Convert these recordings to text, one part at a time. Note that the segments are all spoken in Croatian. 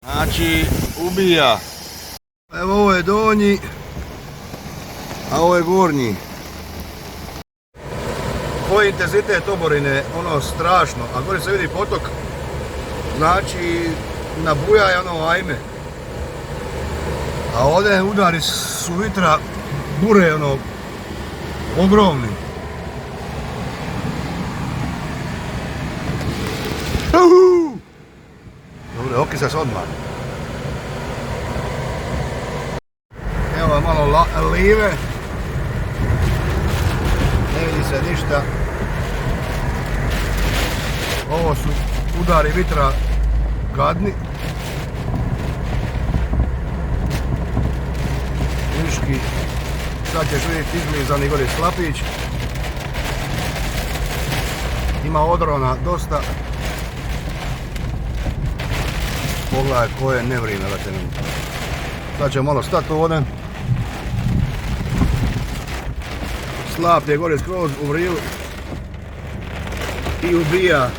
Znači, ubija. Evo ovo je donji, a ovo je gornji. Koji intenzitet oborine, ono strašno, a gore se vidi potok, znači nabuja je ono ajme. A ovdje udari su vitra, bure ono, ogromni. Dobro, okisa se odmah. Evo malo live. Ne vidi se ništa. Ovo su udari vitra gadni. Niški. Sad ćeš vidjeti izlizani gore slapić. Ima odrona dosta. Pogledaj koje nevrijeme lete nam. Sad ćemo malo stati ovdje. Slap je gore skroz u vrilu i ubija.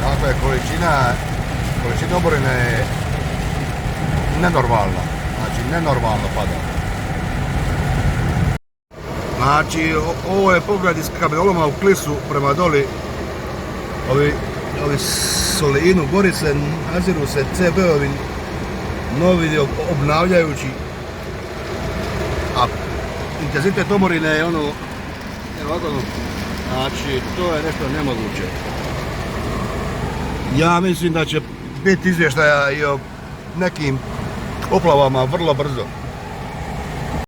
Dakle, količina oborine je nenormalna. Znači, nenormalno pada. Znači, ovo je pogled iz kamenoloma u Klisu prema doli. Ovi Solinu, gori se, naziru se CB-ovi novi obnavljajući. A intenzitet oborine je ono, znači to je nešto nemoguće. Ja mislim da će biti izvještaja i o nekim poplavama vrlo brzo.